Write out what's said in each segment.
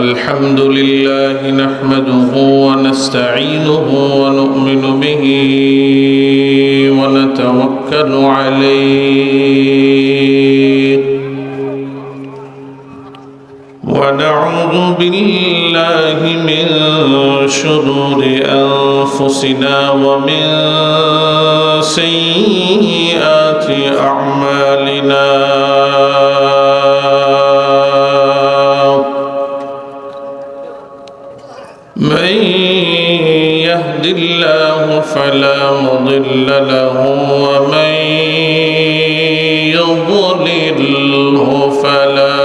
الحمد لله نحمده ونستعينه ونؤمن به ونتوكل عليه ونعوذ بالله من شرور أنفسنا ومن سيئات أعمالنا من يهد الله فلا مضل له ومن يضلله فلا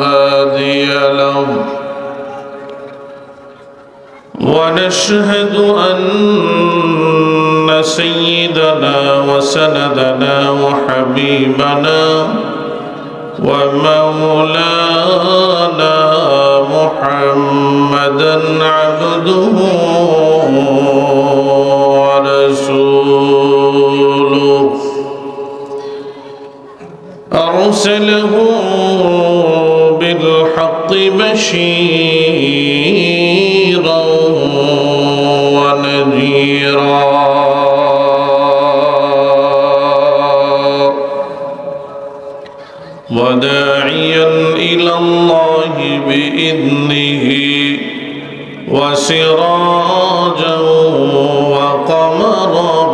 هادي له ونشهد أن سيدنا وسندنا وحبيبنا ومولانا محمدا عبده ورسوله أرسله بالحق بشيرا ونذيرا وداعيا إلى الله بإذنه وسراجا وقمرا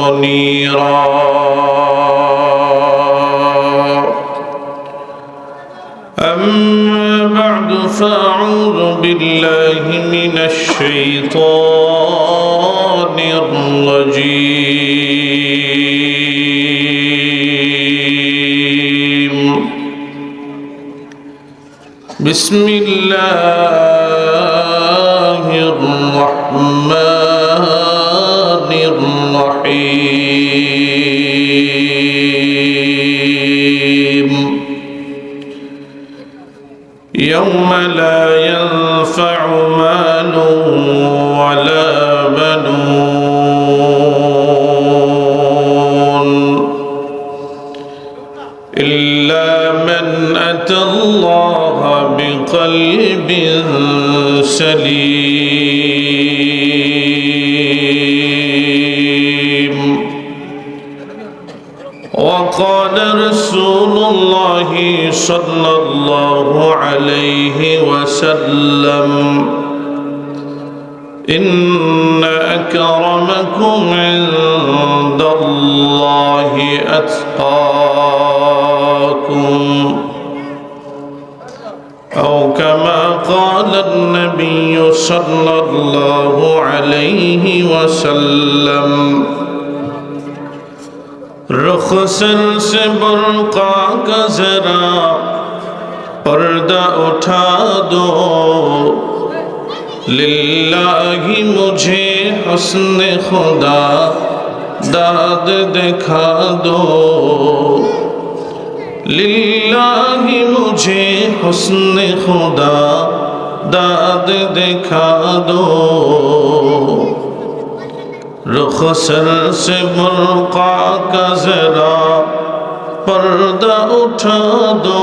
منيرا أما بعد فأعوذ بالله من الشيطان الرجيم بسم الله الرحمن الرحيم يوم لا ينفع مال ولا بنون إلا من أتى الله بقلب سليم وقال رسول الله صلى الله عليه وسلم إن أكرمكم عند الله أتقاكم أو كما قال النبي صلى الله عليه وسلم رخصن سے برقع کا ذرا پردہ اٹھا دو للہ مجھے حسن خدا داد دکھا دو للہ مجھے حسن خدا داد دکھا دو رخصر سے برقع کا ذرا پردہ اٹھا دو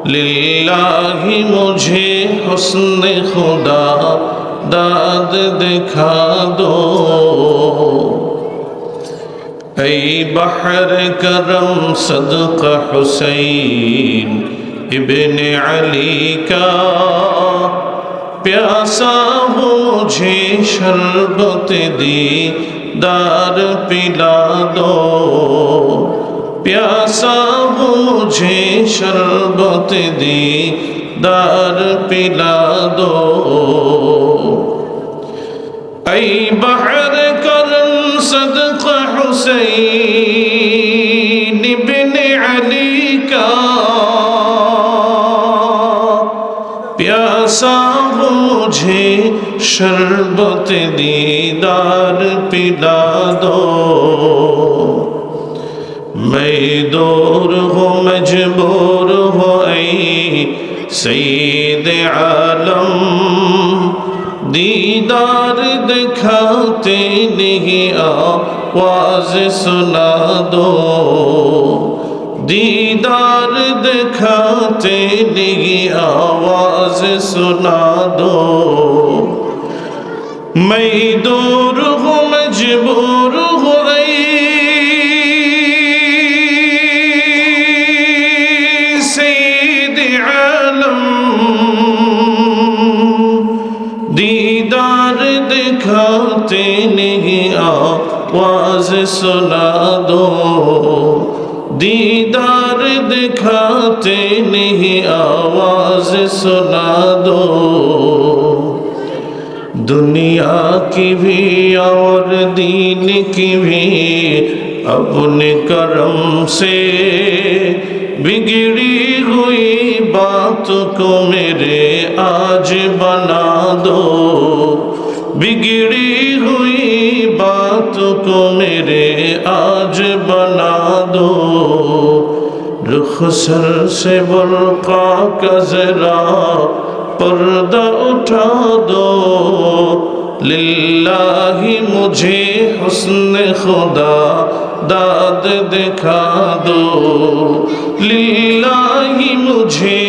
للہ مجھے حسن خدا داد دکھا دو اے بحر کرم صدقہ حسین ابن علی کا پیاسا ہو مجھے شربت دی دار پلا دو پیاسا ہو مجھے شربت دی دار پلا دو اے بحر کرم صدقہ حسین ابن علی کا پیاسا ہو مجھے شربت دیدار پلا دو میں دور ہو مجبور ہو اے سید عالم دیدار دکھاتے نہیں آواز سنا دو दीदार दिखाते नहीं आवाज सुना दो। मैं दूर हूँ मजबूर हूँ सैयद आलम, दीदार दिखाते नहीं आवाज सुना दो। दीदार दिखाते नहीं आवाज सुना दो। दुनिया की भी और दीन की भी अपने करम से बिगड़ी हुई बात को मेरे आज बना दो। बिगड़ी हुई बात को मेरे आज बना दो। रुखसर से बुर्का का जरा पर्दा उठा दो। लिल्लाही मुझे हुस्न खुदा दाद दिखा दो। लिल्लाही मुझे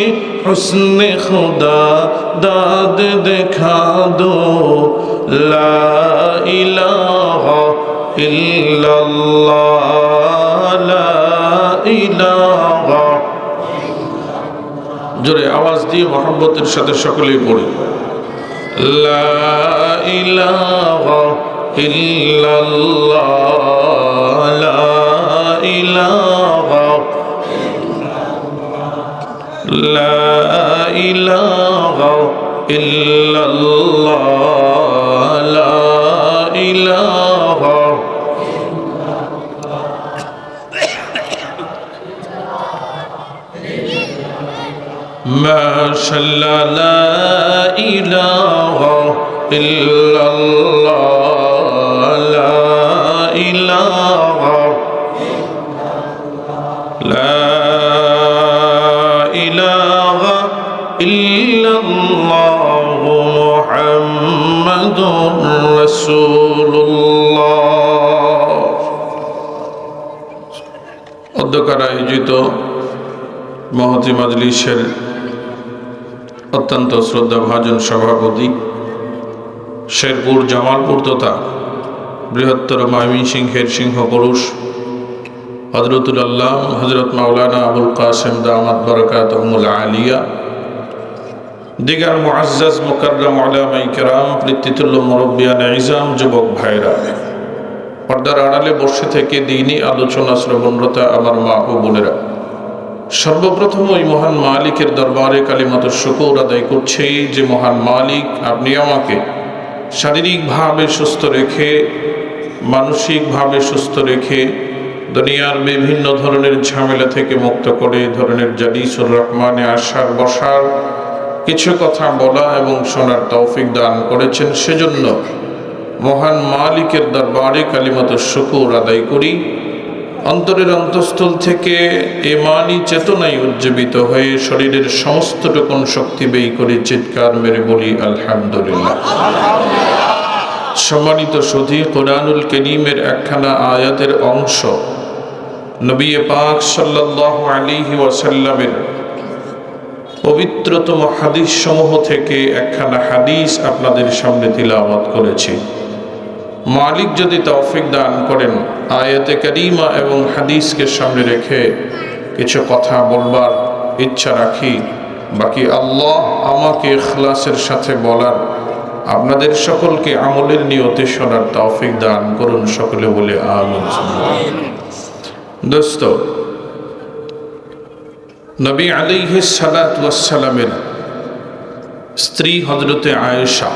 हुस्न खुदा दाद दिखा दो। ला इलाहा इल्लल्लाह, ला इलाहा। জোরে আওয়াজ দিয়ে মোহাম্মতের সাথে সকলেই পড়ি। লা ইলাহা ইল্লাল্লাহ, লা ইলাহা, লা ইলাহা ইল্লাল্লাহ, লা ইলাহা। মাশাআল্লাহ, লা ইলাহা ইল্লাল্লাহ, লা ইলাহা, লা ইলাহা ইল্লাল্লাহ, মুহাম্মাদুর রাসূলুল্লাহ। অধ্যক্ষের আয়োজিত মহতী মাজলিসের অত্যন্ত শ্রদ্ধাভাজন সভাপতি, শেরপুর জামালপুর তথা বৃহত্তর ময়মনসিংহের সিংহপুরুষ হযরতুল আল্লাহ হযরত মাওলানা আবুল কাসেম দামাত বারাকাতুহুল আলিয়া, দিগার মুআজ্জাজ মুকাররম উলামায়ে কেরাম, পিতৃতুল্য মুরব্বিয়ানে ইজাম, যুবক ভাইরা, পর্দার আড়ালে বসে থেকে দ্বীনি আলোচনা শ্রবণরত আমার মা ও বোনেরা, সর্বপ্রথম ওই মহান মালিকের দরবারে কালিমাত শুকর আদায় করছি যে মহান মালিক, আপনি আমাকে শারীরিকভাবে সুস্থ রেখে, মানসিকভাবে সুস্থ রেখে, দুনিয়ার বিভিন্ন ধরনের ঝামেলা থেকে মুক্ত করে ধরনের জালিসুর রহমানে আসার বসার, কিছু কথা বলা এবং শোনার তৌফিক দান করেছেন। সেজন্য মহান মালিকের দরবারে কালিমাত শুকর আদায় করি। অন্তরের অন্তঃস্থল থেকে ঈমানী চেতনায় উজ্জীবিত হয়ে শরীরের সমস্ত টুকুন শক্তি ব্যয় করে চিৎকার মেরে বলি আলহামদুলিল্লাহ। সম্মানিত সুধী, কোরআনুল কারীমের একখানা আয়াতের অংশ নবী পাক সাল্লাল্লাহু আলাইহি ওয়াসাল্লামের পবিত্রতম হাদিস সমূহ থেকে একখানা হাদিস আপনাদের সামনে তিলাওয়াত করেছি। মালিক যদি তৌফিক দান করেন, আয়াতে কারিমা এবং হাদিসকে সামনে রেখে কিছু কথা বলবার ইচ্ছা রাখি। বাকি আল্লাহ আমাকে ইখলাসের সাথে বলার, আপনাদের সকলকে আমলের নিয়তে শোনার তৌফিক দান করুন। সকলে বলে আমিন। দোস্ত, নবী আলাইহিস সালাতু ওয়াস সালামের স্ত্রী হযরতে আয়েশা,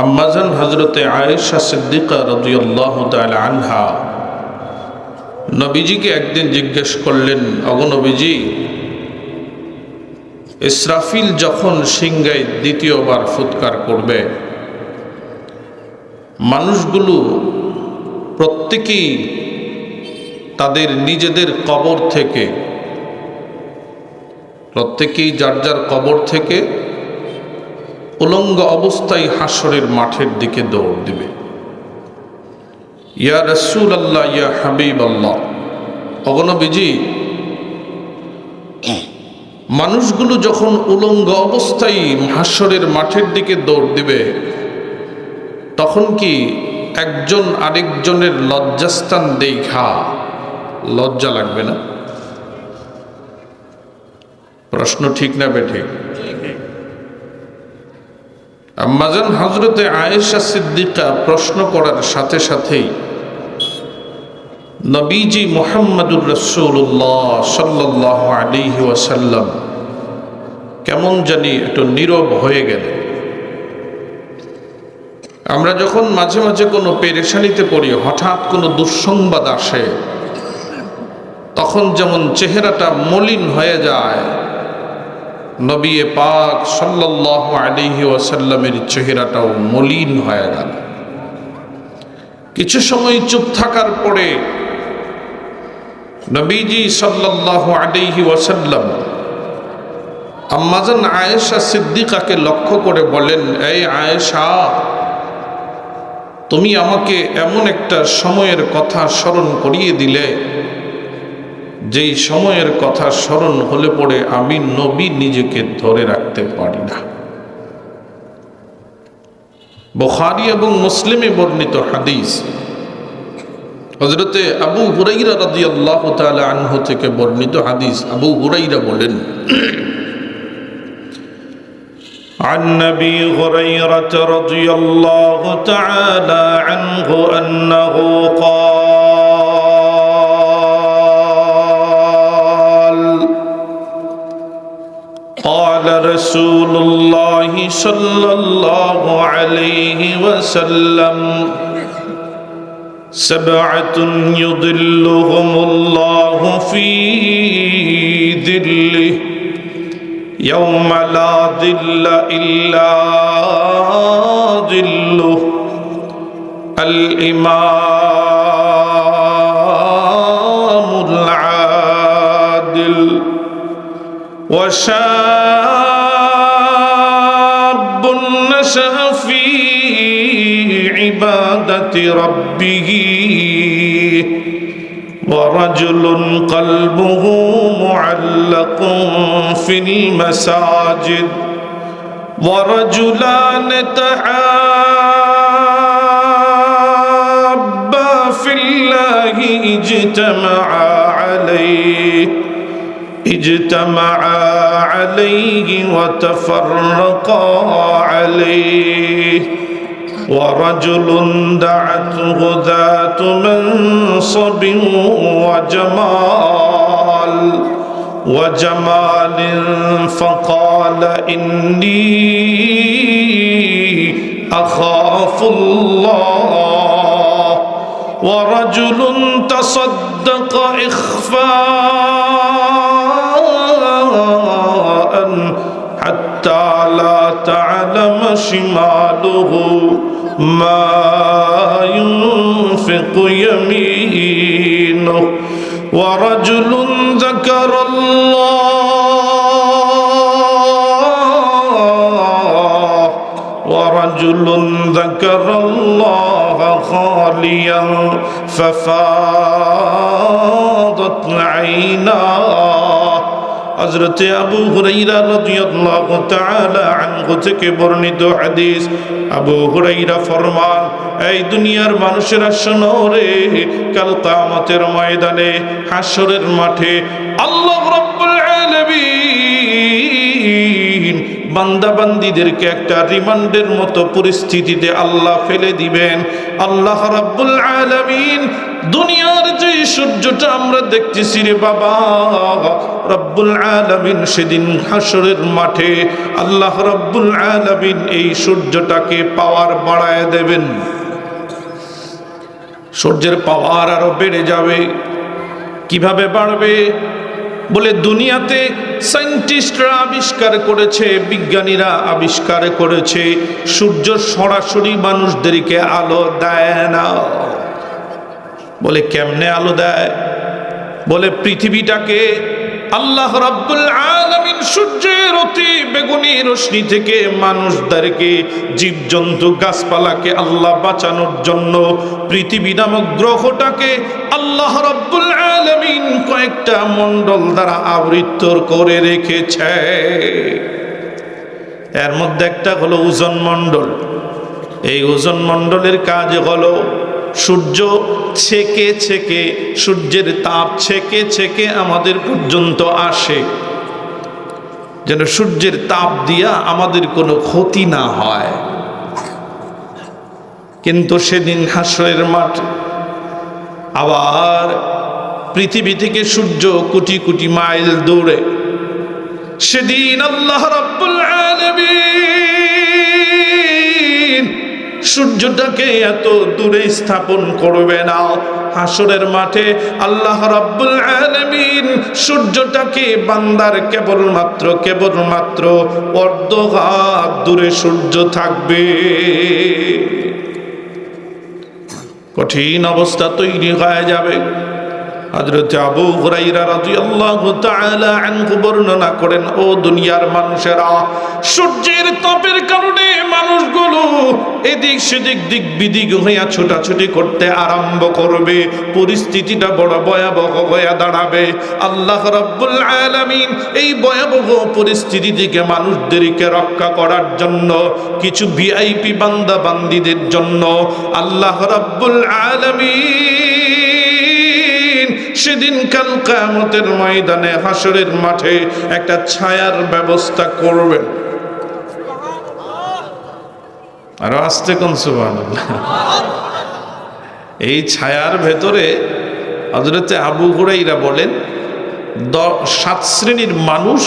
আম্মাজান হযরতে আয়েশা সিদ্দিকা রাদিয়াল্লাহু তাআলা আনহা নবীজিকে একদিন জিজ্ঞেস করলেন, ওগো নবীজি, ইসরাফিল যখন সিংহায় দ্বিতীয়বার ফুৎকার করবে, মানুষগুলো প্রত্যেকেই তাদের নিজেদের কবর থেকে, প্রত্যেকেই যার যার কবর থেকে উলঙ্গ অবস্থায় হাসরের মাঠের দিকে দৌড় দিবে। ইয়া রাসূলুল্লাহ, ইয়া হাবিবাল্লাহ, অগণবীজি, মানুষগুলো যখন উলঙ্গ অবস্থায় হাশরের মাঠের দিকে দৌড় দিবে, তখন কি একজন আরেকজনের লজ্জাস্থান দেখা লজ্জা লাগবে না? প্রশ্ন ঠিক না বেঠিক? আম্মাজান হযরতে আয়েশা সিদ্দিকা প্রশ্ন করার সাথে সাথেই নবীজি মুহাম্মদুর রাসূলুল্লাহ সাল্লাল্লাহু আলাইহি ওয়াসাল্লাম কেমন জানি একটু নীরব হয়ে গেলেন। আমরা যখন মাঝে মাঝে কোনো পেরেশানিতে পড়ি, হঠাৎ কোনো দুঃসংবাদ আসে, তখন যেমন চেহারাটা মলিন হয়ে যায়, নবী পাক সাল্লাল্লাহু আলাইহি ওয়াসাল্লামের চেহারাটাও মলিন হয়ে গেল। কিছু সময় চুপ থাকার পরে নবীজি সাল্লাল্লাহু আলাইহি ওয়াসাল্লাম আম্মাজান আয়েশা সিদ্দিকাকে লক্ষ্য করে বলেন, এই আয়েশা, তুমি আমাকে এমন একটা সময়ের কথা স্মরণ করিয়ে দিলে, যেই সময়ের কথা স্মরণ হলে পড়ে আমি নবী নিজেকে ধরে রাখতে পারি না। বুখারী এবং মুসলিমে বর্ণিত হাদিস, হযরতে আবু হুরায়রা রাদিয়াল্লাহু তাআলা আনহু থেকে বর্ণিত হাদিস। আবু হুরায়রা বলেন, عن أبي هريرة رضي الله تعالى عنه أنه قال قال رسول الله صلى الله عليه وسلم سبعة يظلهم الله في ظله يوم لا ظل إلا ظله الإمام العادل وشاب نشأ في عبادة ربه ورجل قلبه معلق في المساجد ورجلان تحابا في الله اجتمعا عليه وتفرقا عليه ورجل دعته ذات منصب وجمال فقال إني أخاف الله ورجل تصدق إخفاء حتى لا تعلم شماله ما ينفق يمينه ورجل ذكر الله خاليا ففاضت عيناه। হযরতে আবু হুরায়রা রাদিয়াল্লাহু তাআলা আনহু থেকে বর্ণিত হাদিস। আবু হুরায়রা ফরমান, এই দুনিয়ার মানুষেরা শোনো রে, কাল কিয়ামতের ময়দানে হাশরের মাঠে আল্লাহ রাব্বুল আলামিন বান্দা বান্দীদেরকে একটা রিমান্ডের মতো পরিস্থিতিতে আল্লাহ ফেলে দিবেন। আল্লাহ রাব্বুল আলামিন দুনিয়ার যে সূর্যটা আমরা দেখতেছি রে বাবা, রব্বুল আলামিন সেদিন হাশরের মাঠে আল্লাহ রব্বুল আলামিন এই সূর্যটাকে পাওয়ার বাড়ায় দেবেন। সূর্যের পাওয়ার আরো বেড়ে যাবে। কিভাবে বাড়বে? বলে দুনিয়াতে সায়েন্টিস্টরা আবিষ্কার করেছে, বিজ্ঞানীরা আবিষ্কার করেছে, সূর্য সরাসরি মানুষদেরকে আলো দেয় না। বলে কেমনে আলো দেয়? বলে পৃথিবীটাকে আল্লাহ রাব্বুল আলামিন সূর্যের অতি বেগুনি রশ্মি থেকে মানুষদেরকে, জীবজন্তু গাছপালাকে আল্লাহ বাঁচানোর জন্য পৃথিবী নামক গ্রহটাকে আল্লাহ রাব্বুল আলামিন কয়েকটা মণ্ডল দ্বারা আবৃত করে রেখেছে। এর মধ্যে একটা হলো ওজন মণ্ডল। এই ওজন মণ্ডলের কাজ হলো সূর্য ছেকে ছেকে, সূর্যের তাপ ছেকে ছেকে আমাদের পর্যন্ত আসে, যেন সূর্যের তাপ দিয়া আমাদের কোনো ক্ষতি না হয়। কিন্তু সেদিন হাসরের মাঠ আবার পৃথিবী থেকে সূর্য কোটি কোটি মাইল দূরে, সেদিন আল্লাহ রাব্বুল আলামিন সূর্যটাকে এত দূরে স্থাপন করবে না। হাসরের মাঠে আল্লাহ রাব্বুল আলামিন সূর্যটাকে বান্দার কেবলমাত্র অর্ধঘাত দূরে সূর্য থাকবে। কঠিন অবস্থা তৈরি হয়ে যাবে। হযরত আবু হুরায়রা রাদিয়াল্লাহু তাআলা আনহু বর্ণনা করেন, ও দুনিয়ার মানুষেরা, সূর্যের তাপের কারণে মানুষগুলো এদিক সেদিক দিক বিদিক হইয়া ছোটাছুটি করতে আরম্ভ করবে। পরিস্থিতিটা বড় ভয়াবহ হয়ে দাঁড়াবে। আল্লাহ রাব্বুল আলামিন এই ভয়াবহ পরিস্থিতি থেকে মানুষদেরকে রক্ষা করার জন্য কিছু ভিআইপি বান্দা বান্দীদের জন্য আল্লাহ রাব্বুল আলামিন সেদিন কাল কিয়ামতের ময়দানে হাসরের মাঠে একটা ছায়ার ব্যবস্থা করবেন। আরো আস্তে কোন সুবহানাল্লাহ। এই ছায়ার ভেতরে হযরত আবু হুরায়রা বলেন 7 শ্রেণীর মানুষ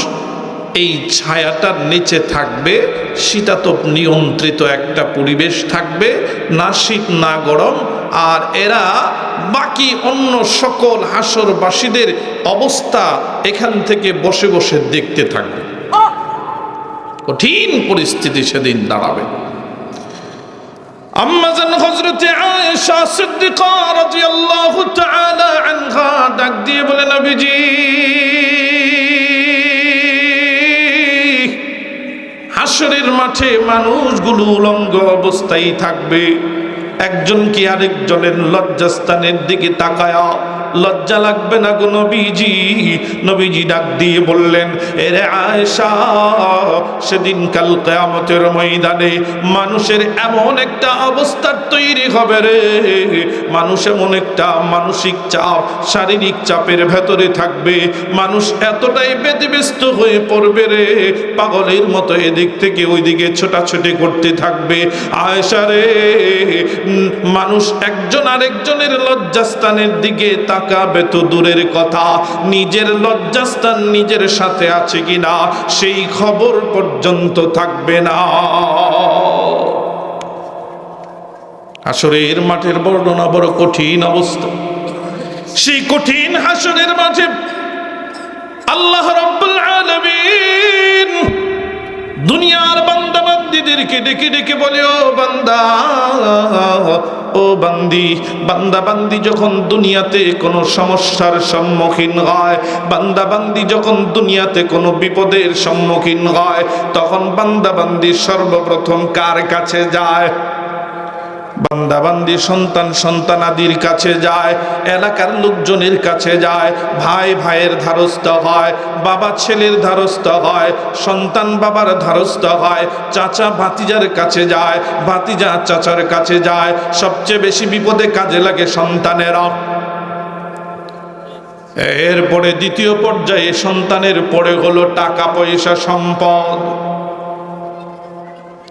এই ছায়াটার নিচে থাকবে। শীতাতপ নিয়ন্ত্রিত একটা পরিবেশ থাকবে, না শীত না গরম। আর এরা বাকি অন্য সকল হাসরবাসীদের অবস্থা এখান থেকে বসে বসে দেখতে থাকবে। কঠিন পরিস্থিতি সেদিন দাঁড়াবে। আম্মাজান হযরতে আয়েশা সিদ্দিকা রাদিয়াল্লাহু তাআলা আনহা ডাক দিয়ে বলে, নবীজি, হাসরের মাঠে মানুষগুলো উলঙ্গ অবস্থায় থাকবে। একজন কি আরেকজনের লজ্জাস্থানের দিকে তাকায়া লজ্জা লাগবে না গো নবীজি? নবীজি ডাক দিয়ে বললেন, এরে আয়েশা, সেদিন কাল কিয়ামতের ময়দানে মানুষের এমন একটা অবস্থা তৈরি হবে রে, মানুষ এমন একটা মানসিক চাপ, শারীরিক চাপের ভেতরে থাকবে। মানুষ এতটাই ব্যতিব্যস্ত হয়ে পড়বে রে, পাগলের মতো এদিক থেকে ওইদিকে ছোটাছুটি করতে থাকবে। আয়েশা রে, মানুষ একজন আরেকজনের লজ্জাস্থানের দিকে তাকাবে তো দূরের কথা, নিজের লজ্জাস্থান নিজের সাথে আছে কিনা সেই খবর পর্যন্ত থাকবে না। হাসরের মাঠের বর্ণনা বড় কঠিন অবস্থা। সেই কঠিন হাসরের মাঠে আল্লাহ রাব্বুল আলামিন দুনিয়ার বান্দা বান্দীদেরকে ডেকে ডেকে বলে, ও বান্দা, ও বান্দি, বান্দা বান্দি যখন দুনিয়াতে কোনো সমস্যার সম্মুখীন হয়, বান্দা বান্দি যখন দুনিয়াতে কোনো বিপদের সম্মুখীন হয়, তখন বান্দা বান্দি সর্বপ্রথম কার কাছে যায়? বান্দা বান্দি সন্তানাদির কাছে যায়, এলাকার লোকজনের কাছে যায়, ভাই ভাইয়ের ধারস্থ হয়, বাবা ছেলের ধারস্থ হয়, সন্তান বাবার ধারস্থ হয়, চাচা ভাতিজার কাছে যায়, ভাতিজা চাচার কাছে যায়। সবচেয়ে বেশি বিপদে কাজে লাগে সন্তানেরা। এরপরে দ্বিতীয় পর্যায়ে সন্তানের পরে হলো টাকা পয়সা সম্পদ।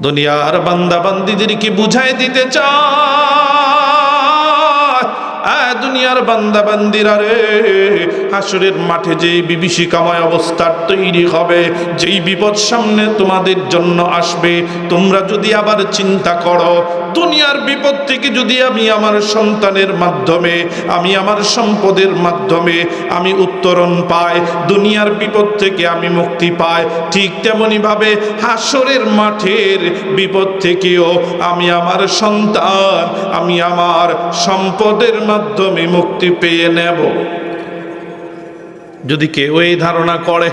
দুনিয়ার বান্দা বান্দীদেরকে বুঝাই দিতে চায়, দুনিয়ার বান্দা বান্দিরা রে, হাসরের মাঠে যেই বিভীষিকাময় অবস্থার তৈরি হবে, যেই বিপদ সামনে তোমাদের জন্য আসবে, তোমরা যদি আবার চিন্তা করো, দুনিয়ার বিপদ থেকে যদি আমি আমার সন্তানের মাধ্যমে, আমি আমার সম্পদের মাধ্যমে আমি উত্তরণ পাই, দুনিয়ার বিপদ থেকে আমি মুক্তি পাই, ঠিক তেমনি ভাবে হাসরের মাঠের বিপদ থেকেও আমি আমার সন্তান, আমি আমার সম্পদের মাধ্যমে মুক্তি পেয়ে নেব। যদি কেউ এই ধারণা করে,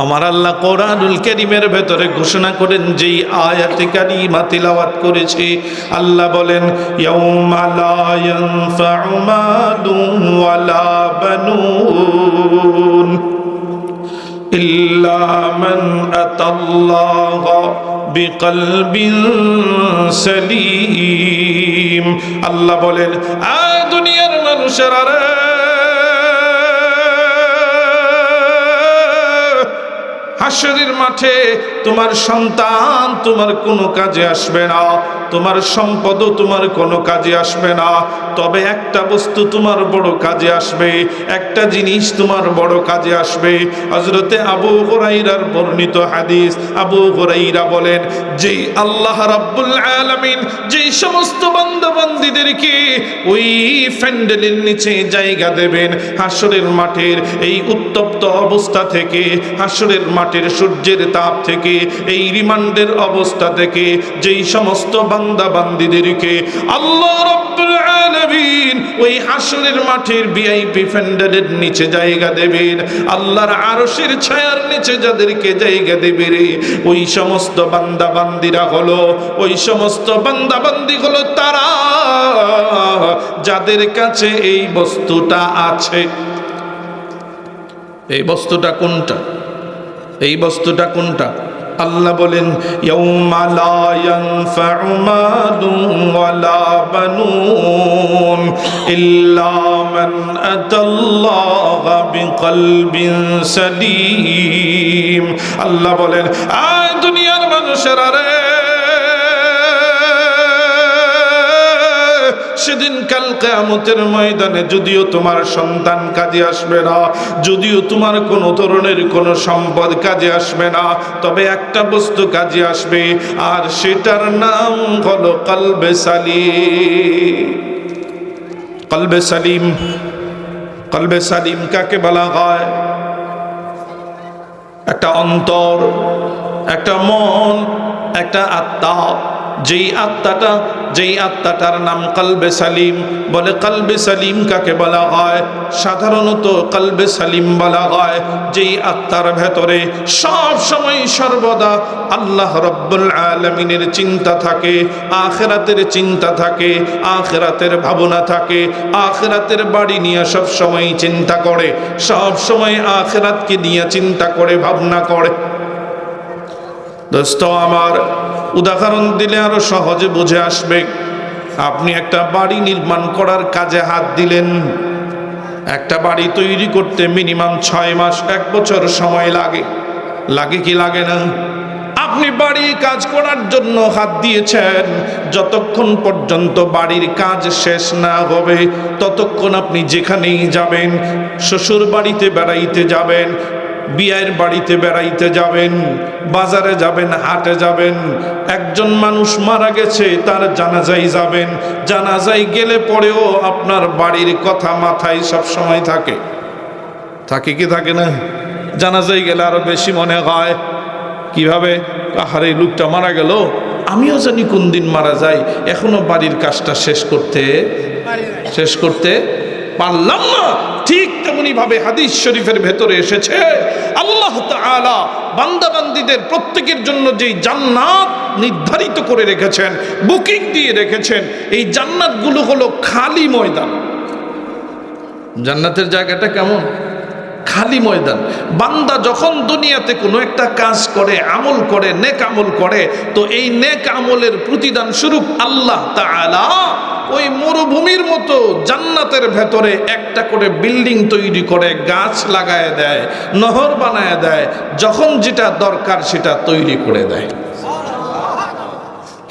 আমার আল্লাহ কোরআনুল কারীমের ভেতরে ঘোষণা করেন, যেই আয়াতে কারিমা তিলাওয়াত করেছে, আল্লাহ বলেন ইয়াউমা লা ইয়ানফাউ মালুন ওয়ালা বানুন ইল্লা মান আতাল্লাহা বিকলবিন সালিম। আল্লাহ বলেন, দুনিয়ার মানুষেরা রে, হাসরের মাঠে তোমার সন্তান তোমার কোনো কাজে আসবে না, তোমার সম্পদও তোমার কোনো কাজে আসবে না, তবে একটা বস্তু তোমার বড় কাজে আসবে, একটা জিনিস তোমার বড় কাজে আসবে। হযরতে আবু হুরায়রার বর্ণিত হাদিস, আবু হুরায়রা বলেন, যেই আল্লাহ রাব্বুল আলামিন যেই সমস্ত বান্দাবান্দীদেরকে ওই প্যান্ডেলের নিচে জায়গা দেবেন, হাসরের মাঠের এই উত্তপ্ত অবস্থা থেকে, হাসরের মাঠের সূর্যের তাপ থেকে, এই রিমান্ডের অবস্থা থেকে যেই সমস্ত বান্দাবান্দীদেরকে আল্লাহ রাব্বুল আলামিন ওই হাসরের মাঠের ভিআইপি প্যান্ডেলের নিচে জায়গা দেবেন, আল্লাহর আরশের ছায়ার নিচে যাদেরকে জায়গা দেবে রে, ওই সমস্ত বান্দাবান্দীরা হলো, ওই সমস্ত বান্দাবান্দী হলো তারা যাদের কাছে এই বস্তুটা আছে। এই বস্তুটা কোনটা? এই বস্তুটা কোনটা? আল্লাহ বলেন ইয়াউমা লা ইয়ানফাউ মালুন ওয়ালা বানুন ইল্লা মান আতাল্লাহা বিকলবিন সালিম। আল্লাহ বলেন, দুনিয়ার মানুষেরা রে, সেদিন কাল কিয়ামতের ময়দানে যদিও তোমার সন্তান কাজে আসবে না, যদিও তোমার কোনো ধরনের কোনো সম্পদ কাজে আসবে না, তবে একটা বস্তু কাজে আসবে, আর সেটার নাম হলো কলবে সালিম। কলবে সালিম, কলবে সালিম কাকে বলা হয়? একটা অন্তর, একটা মন, একটা আত্মা। যেই আত্মাটার নাম কলবে সালিম। বলে কলবে সালিম কাকে বলা হয়? সাধারণত কলবে সালিম বলা হয় যেই আত্মার ভেতরে সব সময় সর্বদা আল্লাহ রাব্বুল আলামিনের চিন্তা থাকে, আখিরাতের চিন্তা থাকে, আখিরাতের ভাবনা থাকে, আখিরাতের বাড়ি নিয়ে সব সময় চিন্তা করে, সব সময় আখিরাতকে নিয়ে চিন্তা করে, ভাবনা করে। দোস্ত আমার, উদাহরণ দিলে আরো সহজে বুঝে আসবে। আপনি একটা বাড়ি নির্মাণ করার কাজে হাত দিলেন, একটা বাড়ি তৈরি করতে মিনিমাম 6 মাস 1 বছর সময় লাগে। লাগে কি লাগে না? আপনি বাড়ির কাজ করার জন্য হাত দিয়েছেন, যতক্ষণ পর্যন্ত বাড়ির কাজ শেষ না হবে ততক্ষণ আপনি যেখানেই যাবেন, শ্বশুর বাড়িতে বেড়াইতে যাবেন, বিয়ের বাড়িতে বেড়াইতে যাবেন, বাজারে যাবেন, হাটে যাবেন, একজন মানুষ মারা গেছে তার জানাজায় যাবেন, জানাজায় গেলে পরেও আপনার বাড়ির কথা মাথায় সব সময় থাকে। থাকে কি থাকে না? জানাজায় গেলে আরো বেশি মনে হয়, কিভাবে আহারে লোকটা মারা গেল, আমিও জানি কোন দিন মারা যায়, এখনো বাড়ির কাজটা শেষ করতে পারলাম না। ঠিক তেমনি ভাবে হাদিস শরীফের ভেতরে এসেছে, আল্লাহ তাআলা বান্দাবান্দীদের প্রত্যেকের জন্য যেই জান্নাত নির্ধারিত করে রেখেছেন, বুকিং দিয়ে রেখেছেন, এই জান্নাতগুলো হলো খালি ময়দান। জান্নাতের জায়গাটা কেমন? খালি ময়দান। বান্দা যখন দুনিয়াতে কোনো একটা কাজ করে, আমল করে, নেক আমল করে, তো এই নেক আমলের প্রতিদান স্বরূপ আল্লাহ তাআলা ওই মরুভূমির মতো জান্নাতের ভেতরে একটা করে বিল্ডিং তৈরি করে, গাছ লাগায় দেয়, নহর বানায় দেয়, যখন যেটা দরকার সেটা তৈরি করে দেয়।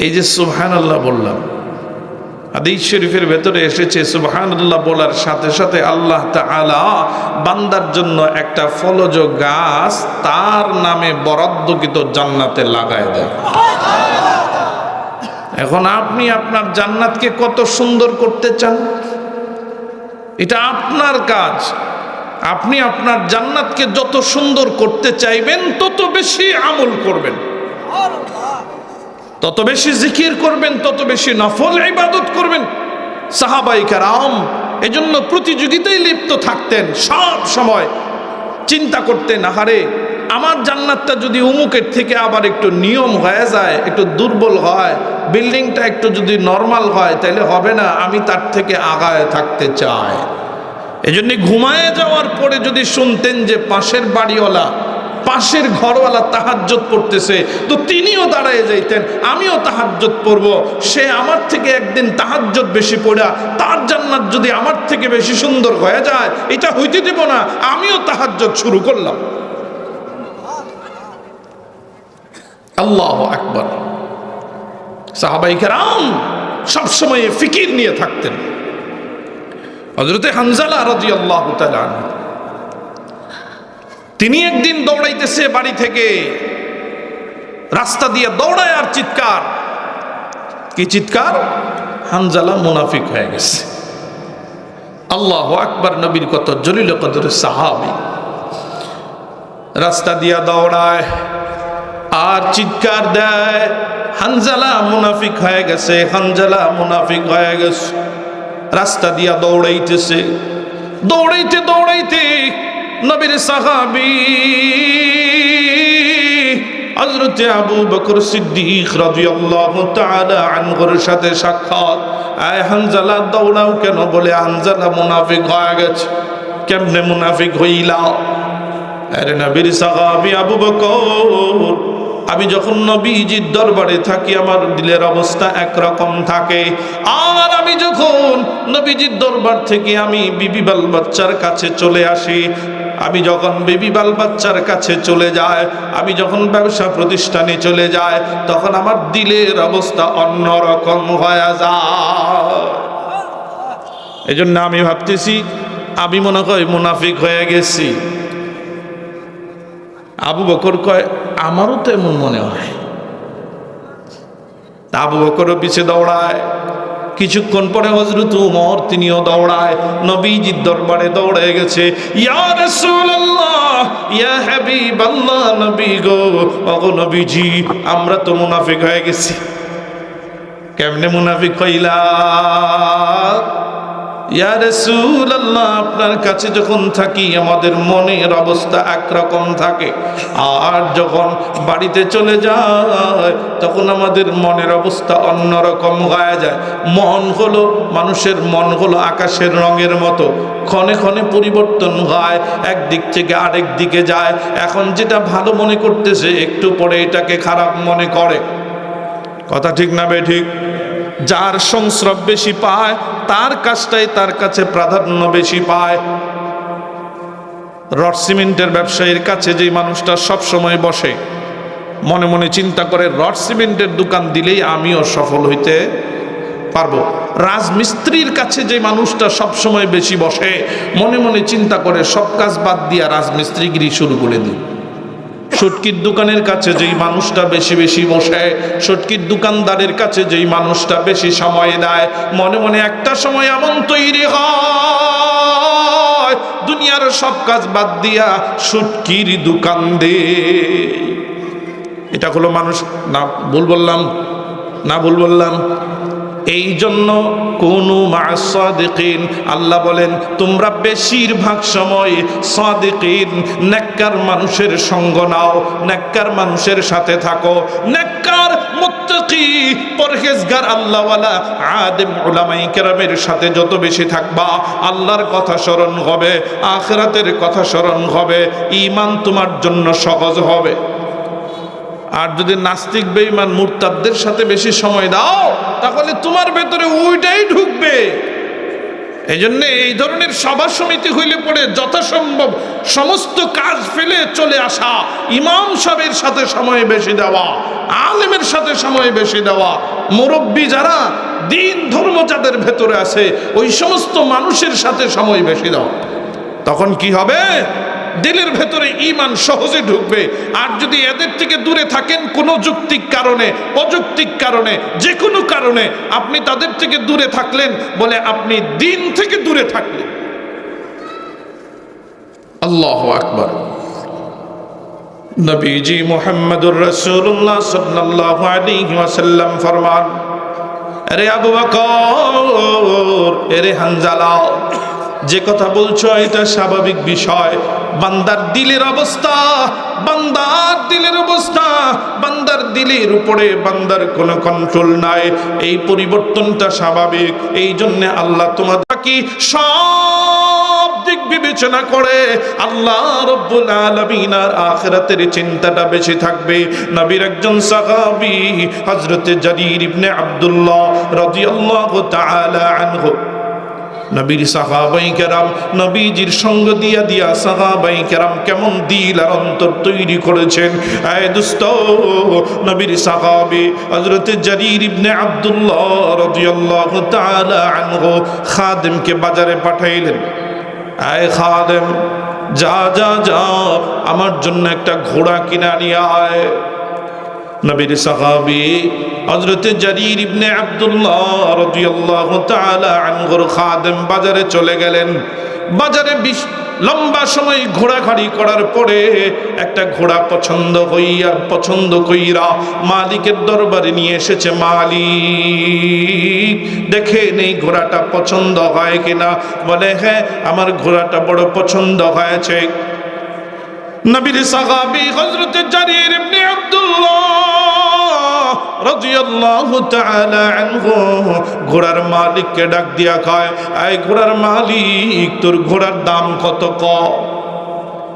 এই যে সুবহানাল্লাহ বললাম, হাদিস শরীফের ভেতরে এসেছে সুবহানাল্লাহ বলার সাথে সাথে আল্লাহ তাআলা বান্দার জন্য একটা ফলজ গাছ তার নামে বরাদ্দকৃত জান্নাতে লাগায় দেয়। এখন আপনি আপনার জান্নাতকে কত সুন্দর করতে চান, এটা আপনার কাজ। আপনি আপনার জান্নাতকে যত সুন্দর করতে চাইবেন তত বেশি আমল করবেন, তত বেশি জিকির করবেন, তত বেশি নফল ইবাদত করবেন। সাহাবায়ে কেরাম এজন্য প্রতিযোগিতায় লিপ্ত থাকতেন সব সময়। চিন্তা করতেন, আহারে আমার জান্নাতটা যদি উমুকের থেকে আবার একটু নিয়ম হয়ে যায়, একটু দুর্বল হয়, বিল্ডিংটা একটু যদি নরমাল হয়, তাহলে হবে না, আমি তার থেকে আগায় থাকতে চাই। এজন্য ঘুমায়ে যাওয়ার পরে যদি শুনতেন যে পাশের বাড়িওয়ালা, পাশের ঘরওয়ালা তাহাজ্জুদ পড়তেছে, তো তিনিও দাঁড়ায় যাইতেন, আমিও তাহাজ্জুদ পড়ব, সে আমার থেকে একদিন তাহাজ্জুদ বেশি পড়া, তার জান্নাত যদি আমার থেকে বেশি সুন্দর হয়ে যায়, এটা হইতে দেব না, আমিও তাহাজ্জুদ শুরু করলাম। আল্লাহু আকবার। সাহাবায়ে কেরাম সবসময় ফিকির নিয়ে থাকতেন। হযরতে হানজালা রাদিয়াল্লাহু তাআলা আনহু, তিনি একদিন দৌড়াইতেছে বাড়ি থেকে, রাস্তা দিয়ে দৌড়ায় আর চিৎকার, কি চিৎকার? হানজালা মুনাফিক হয়ে গেছে। আল্লাহু আকবার। নবীর কত জলিল কদরের সাহাবী, রাস্তা দিয়া দৌড়ায় আর চিৎকার দেয়, হানজালা মুনাফিক হয়ে গেছে, হানজালা মুনাফিক হয়ে গেছে। রাস্তা দিয়া দৌড়াইতেছে, দৌড়াইতে দৌড়াইতে নবীর সাহাবী হযরতে আবু বকর সিদ্দিক রাদিয়াল্লাহু তাআলা আনহুর সাথে সাক্ষাৎ। আয় হানজালা দৌড়াও কেন? বলে হানজালা মুনাফিক হয়ে গেছে। কেমনে মুনাফিক হইলা? আরে নবীর সাহাবী আবু বকর, আমি যখন নবীজির দরবারে থাকি আমার দিলের অবস্থা একরকম থাকে, আর আমি যখন নবীজির দরবার থেকে আমি বিবি বাল বাচ্চার কাছে চলে আসি, আমি যখন বিবি বাল বাচ্চার কাছে চলে যায়, আমি যখন ব্যবসা প্রতিষ্ঠানে চলে যায়, তখন আমার দিলের অবস্থা অন্যরকম হয়ে যায়। এই জন্য আমি ভাবতেছি আমি মনে হয় মুনাফিক হয়ে গেছি। আবু বকর কয়, আমারও তো এমন মনে হয়। আবু বকরও পিছে দৌড়ায়। কিছুক্ষণ পরে হযরত উমর তিনিও দৌড়ায়, নবীজির দরবারে দৌড়ে গেছে। ইয়া রাসূলুল্লাহ, ইয়া হাবিবাল্লাহ, নবী গো, ওগো নবীজি, আমরা তো মুনাফিক হয়ে গেছি। কেমনে মুনাফিক হইলা? ইয়া রাসূলুল্লাহ, আপনার কাছে যখন থাকি আমাদের মনের অবস্থা একরকম থাকে, আর যখন বাড়িতে চলে যায় তখন আমাদের মনের অবস্থা অন্যরকম হয়ে যায়। মন হলো, মানুষের মন হলো আকাশের রঙের মতো, ক্ষণে ক্ষণে পরিবর্তন হয়, একদিক থেকে আরেক দিকে যায়। এখন যেটা ভালো মনে করতেছে একটু পরে এটাকে খারাপ মনে করে। কথা ঠিক না বে ঠিক? যার সংস্রব বেশি পায় তার কাজটাই তার কাছে প্রাধান্য বেশি পায়। রড সিমেন্টের ব্যবসায়ীর কাছে যে মানুষটা সব সময় বসে, মনে মনে চিন্তা করে রড সিমেন্টের দোকান দিলেই আমিও সফল হইতে পারবো। রাজমিস্ত্রির কাছে যে মানুষটা সব সময় বেশি বসে, মনে মনে চিন্তা করে সব কাজ বাদ দিয়া রাজমিস্ত্রিগিরি শুরু করে দিই। সটকির দোকানের কাছে যেই মানুষটা বেশি বেশি বসে, সটকির দোকানদারের কাছে যেই মানুষটা বেশি সময় দেয়, মনে মনে একটা সময় এমন তৈরি হয় দুনিয়ার সব কাজ বাদ দিয়া সটকির দোকান দে। এটা হলো মানুষ। না ভুল বললাম? না ভুল বললাম? এই জন্য কুনু মা'আস সাদিকিন, আল্লাহ বলেন তোমরা বেশিরভাগ সময় সাদিকিন, নেককার মানুষের সঙ্গ নাও, নেককার মানুষের সাথে থাকো। নেককার, মুত্তাকি, পরহেজগার, আল্লাহওয়ালা আলেম উলামায়ে কেরামের সাথে যত বেশি থাকবা, আল্লাহর কথা স্মরণ হবে, আখিরাতের কথা স্মরণ হবে, ঈমান তোমার জন্য সহজ হবে। আর যদি নাস্তিক বেঈমান মুরতাদদের সাথে বেশি সময় দাও, তাহলে তোমার ভেতরে ওইটাই ঢুকবে। এই জন্য এই ধরনের সভা সমিতি হইলে পড়ে যথাসম্ভব সমস্ত কাজ ফেলে চলে আসা, ইমাম সাহেবের সাথে সময় বেশি দেওয়া, আলেমের সাথে সময় বেশি দেওয়া, মুরব্বী যারা দিন ধর্ম যাদের ভেতরে আছে ওই সমস্ত মানুষের সাথে সময় বেশি দাও। তখন কি হবে? দিলের ভেতরে ঈমান সহজে ঢুকবে। আর যদি এদের থেকে দূরে থাকেন কোনো যৌক্তিক কারণে, অযৌক্তিক কারণে, যে কোনো কারণে আপনি তাদের থেকে দূরে থাকলেন বলে আপনি দিন থেকে দূরে থাকলেন। আল্লাহু আকবার। নবীজি মুহাম্মদুর রাসূলুল্লাহ সাল্লাল্লাহু আলাইহি ওয়াসাল্লাম ফরমান, আরে আবু বকর, আরে হানজালা, যে কথা বলছো এটা স্বাভাবিক বিষয়। বান্দার দিলের অবস্থা, বান্দার দিলের অবস্থা, বান্দার দিলের উপরে বান্দার কোনো কন্ট্রোল নাই। এই পরিবর্তনটা স্বাভাবিক। এই জন্য আল্লাহ তোমাদের কি সব দিক বিবেচনা করে আল্লাহ রব্বুল আলামিন আর আখিরাতের চিন্তাটা বেশি থাকবে। নবীর একজন সাহাবী হযরত জারীর ইবনে আব্দুল্লাহ রাদিয়াল্লাহু তাআলা আনহু, নবীর সাহাবায়ে কেরাম, নবীজির সঙ্গ দিয়া দিয়া সাহাবায়ে কেরাম কেমন দিল আর অন্তর তৈরি করেছেন। আয় দোস্ত, নবীর সাহাবী হযরত জারীর ইবনে আব্দুল্লাহ রাদিয়াল্লাহু তাআলা আনহু খাদেমকে বাজারে পাঠাইলেন। আয় খাদেম, যা যা যা আমার জন্য একটা ঘোড়া কিনে নিয়ে আয়। নবীর সাহাবী হযরত জারীর ইবনে আব্দুল্লাহ রাদিয়াল্লাহু তাআলা আনহুর খাদেম বাজারে চলে গেলেন। বাজারে লম্বা সময় ঘোরাঘুরি করার পরে একটা ঘোড়া পছন্দ কইরা মালিকের দরবারে নিয়ে এসেছে। মালিক দেখেন এই ঘোড়াটা পছন্দ হয় কিনা। বলে হ্যাঁ, আমার ঘোড়াটা বড় পছন্দ হয়েছে। নবীর সাহাবী হযরত জারীর ইবনে আব্দুল্লাহ রাদিয়াল্লাহু তাআলা আনহু ঘোড়ার মালিককে ডাক দিয়া কয়, এই ঘোড়ার মালিক, তোর ঘোড়ার দাম কত ক?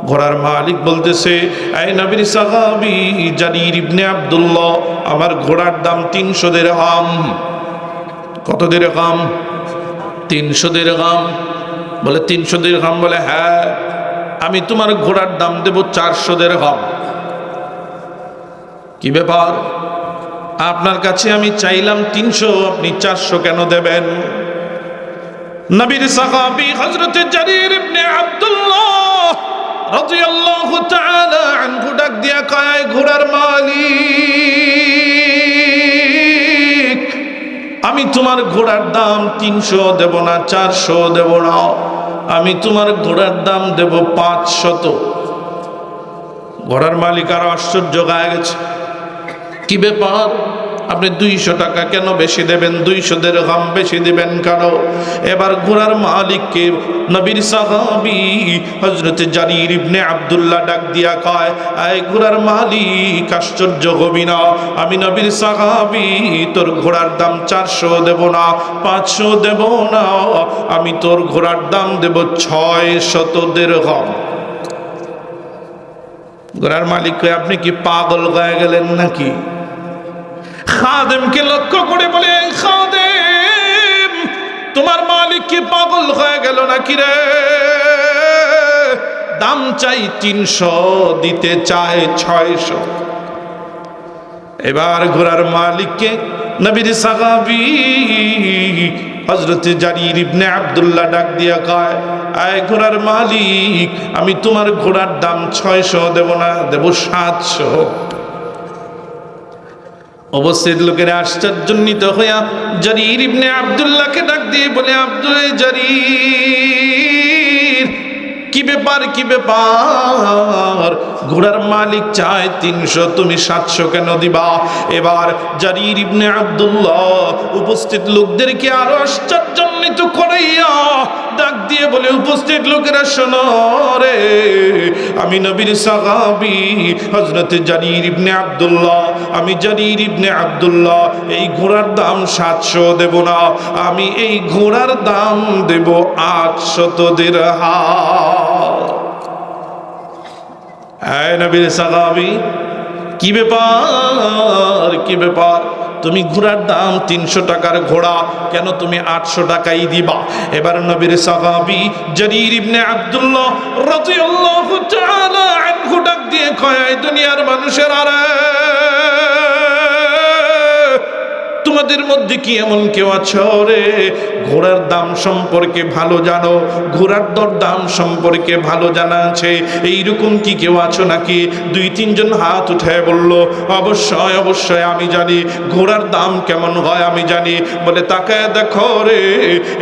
ঘোড়ার মালিক বলতেছে, এই নবীর সাহাবী জারীর ইবনে আব্দুল্লাহ, আমার ঘোড়ার দাম 300 দিরহাম। কত দিরহাম? 300 দিরহাম। বলে 300 দিরহাম? বলে হ্যাঁ, আমি তোমার ঘোড়ার দাম দেব 400 দিরহাম। কি ব্যাপার? আপনার কাছে আমি চাইলাম 300, আপনি 400 কেন দেবেন? নবীর সাহাবী হযরত জারীর ইবনে আব্দুল্লাহ রাদিয়াল্লাহু তাআলা আনহু ডাক দিয়া কয়, ঘোড়ার মালিক, আমি তোমার ঘোড়ার দাম 300 দেব না, 400 দেব না, আমি তোমার ঘোড়ার দাম দেব 500। ঘোড়ার মালিক আর আশ্চর্য হয়ে গেছে। কি ব্যাপার, আপনি 200 টাকা কেন বেশি দেবেন? 200 দিরহাম বেশি দিবেন কেন? এবার ঘোড়ার মালিককে নবীর সাহাবী হযরত জারীর ইবনে আব্দুল্লাহ ডাক দিয়া কয়, এই ঘোড়ার মালিক, আশ্চর্য হবি না, আমি নবীর সাহাবী তোর ঘোড়ার দাম 400 দেব না, 500 দেব না, আমি তোর ঘোড়ার দাম দেব 600 দিরহাম। ঘোড়ার মালিক কয়, আপনি কি পাগল হয়ে গেলেন নাকি? খাদেমকে লক্ষ্য করে বলে, খাদেম, তোমার মালিক কি পাগল হয়ে গেল নাকি রে? দাম চাই 300, দিতে চায় 600। এবার ঘোড়ার মালিককে নবীর সাহাবী হযরত জারীর ইবনে আব্দুল্লাহ ডাক দিয়া কয়, আয় ঘোড়ার মালিক, আমি তোমার ঘোড়ার দাম 600 দেব না, দেব 700। অবস্থিত লোকেরা আশ্চর্যান্বিত হইয়া জারীর ইবনে আব্দুল্লাহকে ডাক দিয়ে বলে, জারীর, কি ব্যাপার, কি ব্যাপার? ঘোড়ার মালিক চায় 300, তুমি 700 কেন দিবা? এবার জারীর ইবনে আব্দুল্লাহ উপস্থিত লোকদেরকে আরো আশ্চর্যান্বিত করাইয়া ডাক দিয়ে বলে, উপস্থিত লোকেরা শোনো রে, আমি নবীর সাহাবী হযরত জারীর ইবনে আব্দুল্লাহ, আমি জারীর ইবনে আব্দুল্লাহ এই ঘোড়ার দাম 700 দেব না, আমি এই ঘোড়ার দাম দেব 800 দিরহাম। এই নবীর সাহাবী, কি ব্যাপার, কি ব্যাপার? তুমি ঘোড়ার দাম 300 টাকার ঘোড়া, কেন তুমি 800 টাকাই দিবা? এবার নবীর সাহাবী জারীর ইবনে আব্দুল্লাহ রাদিয়াল্লাহু তাআলা আনহু ডাক দিয়ে কয়, দুনিয়ার মানুষের, আরে তোমাদের মধ্যে কি এমন কেউ আছে রে ঘোড়ার দাম সম্পর্কে ভালো জানো, ঘোড়ার দর দাম সম্পর্কে ভালো জানা আছে? এইরকম কি কেউ আছো নাকি? 2-3 জন হাত উঠায় বলল, অবশ্যই অবশ্যই আমি জানি ঘোড়ার দাম কেমন হয়, আমি জানি। বলে, তাকায় দেখো রে,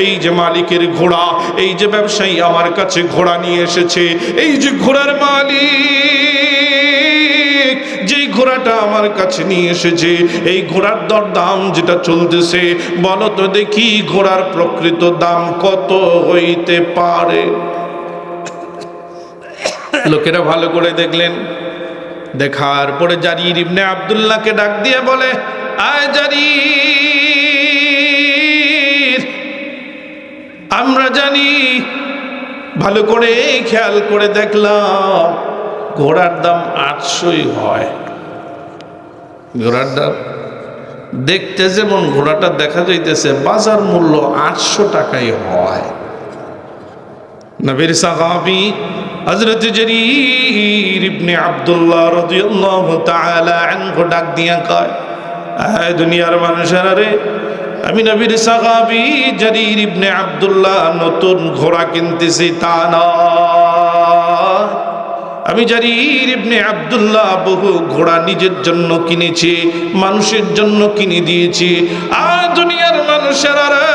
এই যে মালিকের ঘোড়া, এই যে ব্যবসায়ী আমার কাছে ঘোড়া নিয়ে এসেছে, এই যে ঘোড়ার মালিক, যেই ঘোড়াটা আমার কাছে নিয়ে এসেছে, এই ঘোড়ার দরদাম যেটা চলতেছে, বলো তো দেখি ঘোড়ার প্রকৃত দাম কত হইতে পারে? লোকেরা ভালো করে দেখলেন, দেখার পরে জারির ইবনে আব্দুল্লাহকে ডাক দিয়ে বলে, আয় জারির, আমরা জানি, ভালো করে খেয়াল করে দেখলাম ঘোড়ার দাম 800ই হয়। ঘোড়ার দাম দেখতে যেমন ঘোড়াটা দেখা যাইতেছে, বাজার মূল্য 800 টাকাই হয়। নবীর সাহাবী হযরত জারীর ইবনে আব্দুল্লাহ রাদিয়াল্লাহু তাআলা আনহু ডাক দিয়া কয়, আয় দুনিয়ার মানুষেরা রে, আমি নবীর সাহাবী জারীর ইবনে আব্দুল্লাহ নতুন ঘোড়া কিনতেছি তা না, আমি জারীর ইবনে আব্দুল্লাহ বহু ঘোড়া নিজের জন্য কিনেছি, মানুষের জন্য কিনে দিয়েছি। আর দুনিয়ার মানুষেরা রে,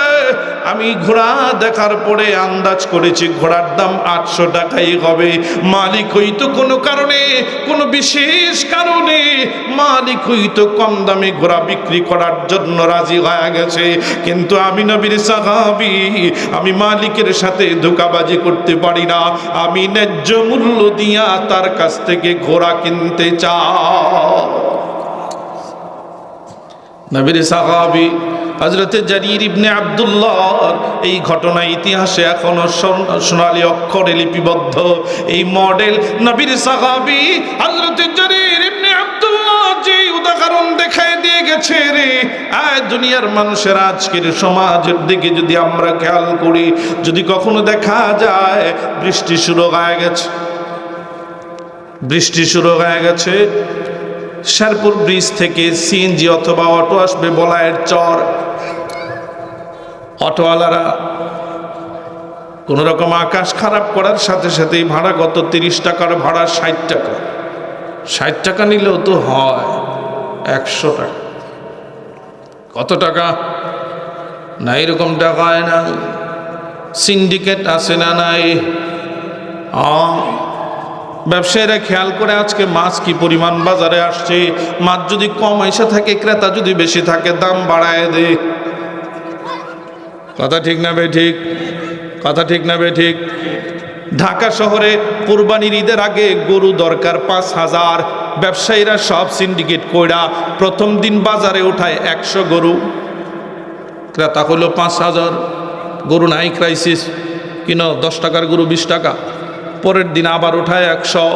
আমি ঘোড়া দেখার পরে আন্দাজ করেছি ঘোড়ার দাম 800 টাকাই হবে। মালিক হইতো কোনো কারণে, কোনো বিশেষ কারণে মালিক হইতো কম দামে ঘোড়া বিক্রি করার জন্য রাজি হয়ে গেছে, কিন্তু আমি নবীর সাহাবী, আমি মালিকের সাথে ধোঁকাবাজি করতে পারি না, আমি ন্যায্য মূল্য দিয়া তার কাছ থেকে ঘোড়া কিনতে চাই। নবীর সাহাবী হযরত জারীর ইবনে আব্দুল্লাহ এই ঘটনা ইতিহাসে এখনো সোনালী অক্ষরে লিপিবদ্ধ। এই মডেল নবীর সাহাবী হযরত জারীর ইবনে আব্দুল্লাহ যে উদাহরণ দেখায় দিয়ে গেছে রে, আয় দুনিয়ার মানুষের আজকের সমাজের দিকে যদি আমরা খেয়াল করি, যদি কখনো দেখা যায় বৃষ্টি শুরু হয়ে গেছে, বৃষ্টি শুরু হয়ে গেছে, শেরপুর ব্রিজ থেকে সিএনজি অথবা অটো আসবে বলায়ের চর, অটোওয়ালারা কোন রকম আকাশ খারাপ করার সাথে সাথেই ভাড়া কত, 30 টাকার ভাড়া 60 টাকা, 60 টাকা নিলেও তো হয় 100 টাকা। কত টাকা না, এরকম টাকা হয় না। সিন্ডিকেট আছে না নাই? ব্যবসায়ীরা খেয়াল করে আজকে মাছ কি পরিমাণ বাজারে আসছে, মাছ যদি কম আইসা থাকে, ক্রেতা যদি বেশি থাকে, দাম বাড়ায় দে। কথা ঠিক না বে ঠিক? কথা ঠিক না বে ঠিক? ঢাকা শহরে কুরবানির ঈদের আগে গরু দরকার 5000, ব্যবসায়ীরা সব সিন্ডিকেট কইরা প্রথম দিন বাজারে উঠায় 100 গরু, ক্রেতা হলো 5000। গরু নাই, ক্রাইসিস, কিনো 10 টাকার গরু 20 টাকা, পরের দিন আবার উঠায় 100,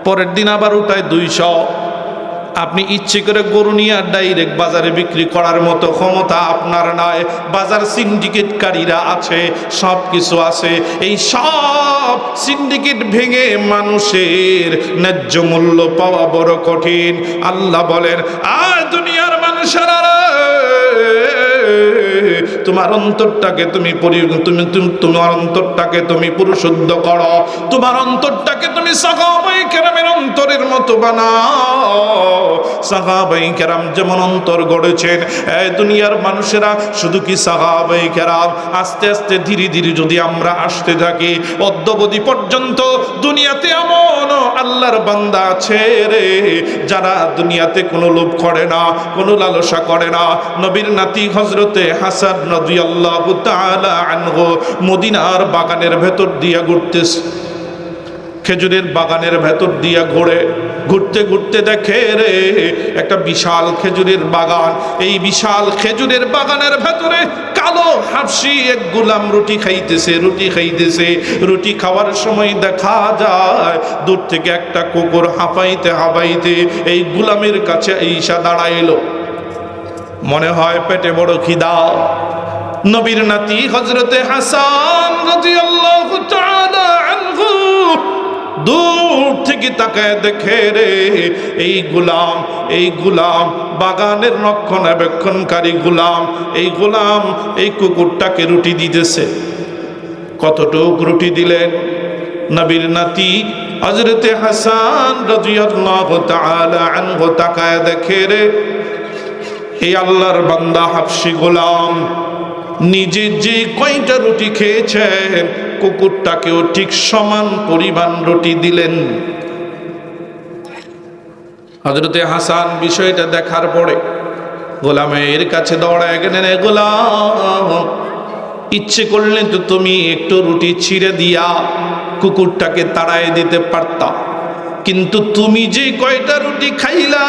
পরের দিন আবার উঠায় 200। আপনি ইচ্ছে করে গরু নিয়ে ডাইরেক্ট বাজারে বিক্রি করার মতো ক্ষমতা আপনার নয়, বাজার সিন্ডিকেটকারীরা আছে, সব কিছু আছে। এই সব সিন্ডিকেট ভেঙে মানুষের ন্যায্য মূল্য পাওয়া বড় কঠিন। আল্লাহ বলেন, আর দুনিয়ার মানুষেরা তোমার অন্তরটাকে তুমি তোমার অন্তরটাকে তুমি পরিশুদ্ধ করো, তোমার অন্তরটাকে তুমি সাহাবায়ে কেরামের অন্তরের মতো বানাও। সাহাবায়ে কেরাম যেমন অন্তর গড়েছেন, এই দুনিয়ার মানুষেরা শুধু কি সাহাবায়ে কেরাম, আস্তে আস্তে ধীরে ধীরে যদি আমরা আসতে থাকি, অদ্যাবধি পর্যন্ত দুনিয়াতে এমন আল্লাহর বান্দা আছে রে, যারা দুনিয়াতে কোনো লোভ করে না, কোনো লালসা করে না। নবীর নাতি হযরতে হাসান রাদিয়াল্লাহু তাআলা আনহু মদিনার বাগানের ভেতর দিয়া ঘুরতেছে, খেজুরের বাগানের ভেতর দিয়া ঘুরতে ঘুরতে দেখে রে একটা বিশাল খেজুরের বাগান। এই বিশাল খেজুরের বাগানের ভেতরে কালো হাবশী এক গোলাম রুটি খাইতেছে। রুটি খাওয়ার সময় দেখা যায় দূর থেকে একটা কুকুর হাঁপাইতে হাঁপাইতে এই গোলামের কাছে ঈশা দাঁড়াইলো, মনে হয় পেটে বড় খিদা। নবীর নাতি হযরতে হাসান রাদিয়াল্লাহু তাআলা আনহু দূর থেকে তাকায় দেখে রে এই গোলাম বাগানের রক্ষণাবেক্ষণকারী গোলাম, এই গোলাম এই কুকুরটাকে রুটি দিতেছে। কতটুক রুটি দিলেন? নবীর নাতি হযরতে হাসান রাদিয়াল্লাহু তাআলা আনহু তাকায় দেখে রে এই আল্লাহর বান্দা হাবশী গোলাম নিজে যে কয়টা রুটি খেয়েছেন, কুকুরটাকেও ঠিক সমান পরিমাণ রুটি দিলেন। হযরতে হাসান বিষয়টা দেখার পরে গোলামের কাছে দৌড়ায় গেলেন, গোলাম, ইচ্ছে করলে তো তুমি একটু রুটি ছিঁড়ে দিয়া কুকুরটাকে তাড়ায় দিতে পারতা, কিন্তু তুমি যে কয়টা রুটি খাইলা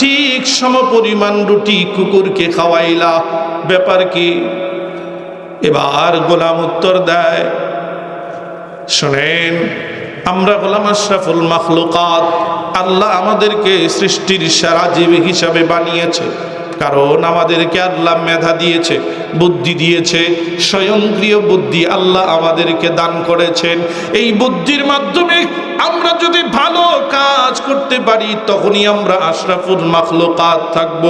ঠিক সমপরিমাণ রুটি কুকুরকে খাওয়াইলা, ব্যাপার কি? এবার গোলাম উত্তর দেয়, শোনেন, আমরা গোলাম আশরাফুল মাখলুকাত, আল্লাহ আমাদেরকে সৃষ্টির সেরা জীব হিসাবে বানিয়েছে, কারণ আমাদেরকে আল্লাহ মেধা দিয়েছে, বুদ্ধি দিয়েছে, স্বয়ংক্রিয় বুদ্ধি আল্লাহ আমাদেরকে দান করেছেন। এই বুদ্ধির মাধ্যমে আমরা যদি ভালো কাজ করতে পারি তখনই আমরা আশরাফুল মাখলুকাত থাকব।